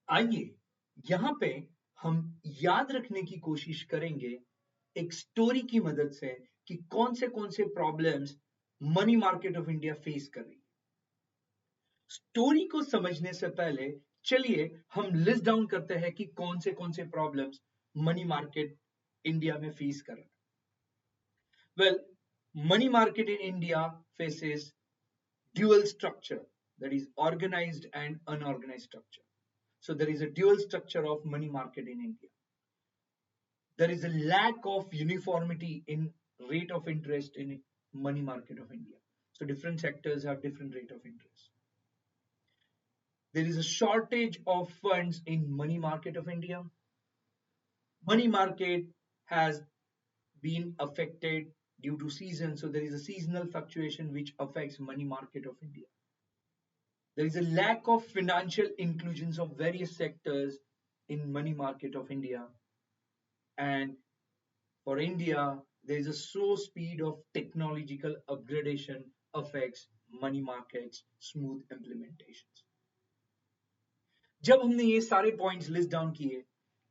आइए यहाँ पे हम याद रखने की कोशिश करेंगे एक स्टोरी की मदद से कि कौन से problems money market of India face कर रही है। स्टोरी को समझने से पहले चलिए हम लिस्ट डाउन करते हैं कि कौन से प्रॉब्लम्स मनी मार्केट इंडिया में फेस कर रहा है। Well, money market in India faces dual structure, that is organized and unorganized structure. So there is a dual structure of money market in India. There is a lack of uniformity in rate of interest in money market of India. So different sectors have different rate of interest. There is a shortage of funds in money market of India. Money market has been affected due to season. So there is a seasonal fluctuation which affects money market of India. There is a lack of financial inclusions of various sectors in money market of India. And for India, there is a slow speed of technological upgradation affects money markets smooth implementations. जब हमने ये सारे points list down किए,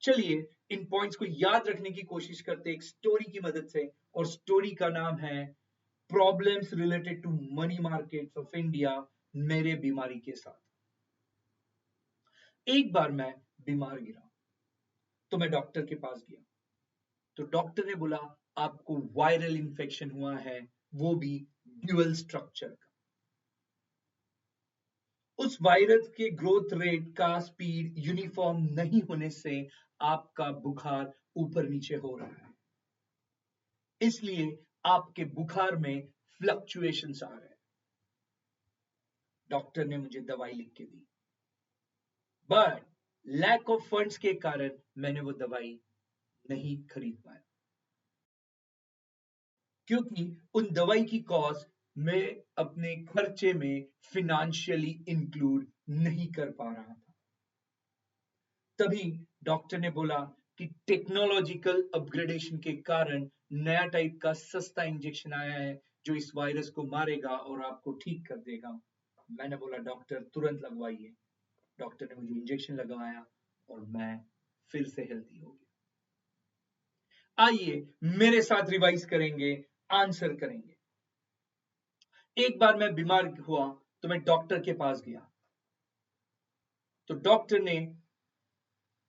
चलिए इन points को याद रखने की कोशिश करते हैं एक स्टोरी की मदद से, और स्टोरी का नाम है problems related to money markets of India मेरे बीमारी के साथ। एक बार मैं बीमार गिरा तो मैं डॉक्टर के पास गया, तो डॉक्टर ने बोला आपको वायरल इन्फेक्शन हुआ है, वो भी ड्यूअल स्ट्रक्चर का। उस वायरस के ग्रोथ रेट का स्पीड यूनिफॉर्म नहीं होने से आपका बुखार ऊपर नीचे हो रहा है, इसलिए आपके बुखार में फ्लक्चुएशंस आ रहे हैं। डॉक्टर ने मुझे दवाई लिख के दी, बट लैक ऑफ फंड्स के कारण मैंने वो दवाई नहीं खरीद पाया, क्योंकि उन दवाई की कॉस्ट मैं अपने खर्चे में फिनेंशियली इंक्लूड नहीं कर पा रहा था। तभी डॉक्टर ने बोला कि टेक्नोलॉजिकल अपग्रेडेशन के कारण नया टाइप का सस्ता इंजेक्शन आया है जो इस वायरस को मारेगा और आपको ठीक कर देगा। मैंने बोला डॉक्टर तुरंत लगवाइए। डॉक्टर ने मुझे इंजेक्शन लगवाया और मैं फिर से हेल्दी हो गया। आइए मेरे साथ रिवाइज करेंगे, आंसर करेंगे। एक बार मैं बीमार हुआ तो मैं डॉक्टर के पास गया, तो डॉक्टर ने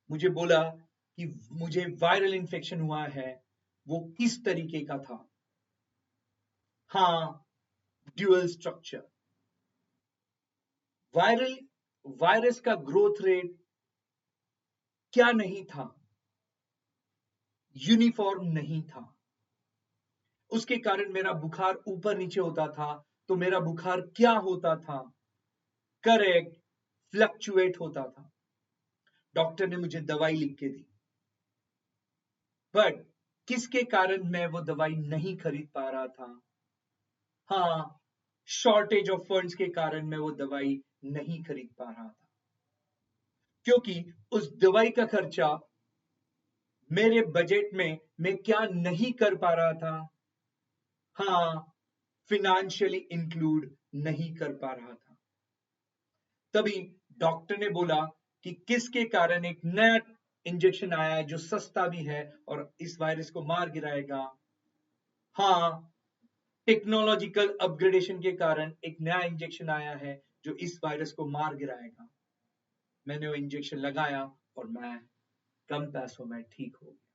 मुझे बोला कि मुझे वायरल इन्फेक्शन हुआ है। वो किस तरीके का था? हाँ, ड्यूअल स्ट्रक्चर। वायरस का ग्रोथ रेट क्या नहीं था? यूनिफॉर्म नहीं था। उसके कारण मेरा बुखार ऊपर नीचे होता था। तो मेरा बुखार क्या होता था? करेक्ट, फ्लक्चुएट होता था। डॉक्टर ने मुझे दवाई लिख के दी, बट किसके कारण मैं वो दवाई नहीं खरीद पा रहा था? हाँ, शॉर्टेज ऑफ फंड्स के कारण मैं वो दवाई नहीं खरीद पा रहा था, क्योंकि उस दवाई का खर्चा मेरे बजट में मैं क्या नहीं कर पा रहा था? हाँ, फिनेंशियली इंक्लूड नहीं कर पा रहा था। तभी डॉक्टर ने बोला कि किसके कारण एक नया इंजेक्शन आया है जो सस्ता भी है और इस वायरस को मार गिराएगा। हाँ, टेक्नोलॉजिकल अपग्रेडेशन के कारण एक नया इंजेक्शन आया है जो इस वायरस को मार गिराएगा। मैंने वो इंजेक्शन लगाया और मैं कम पैसों में ठीक हो गया।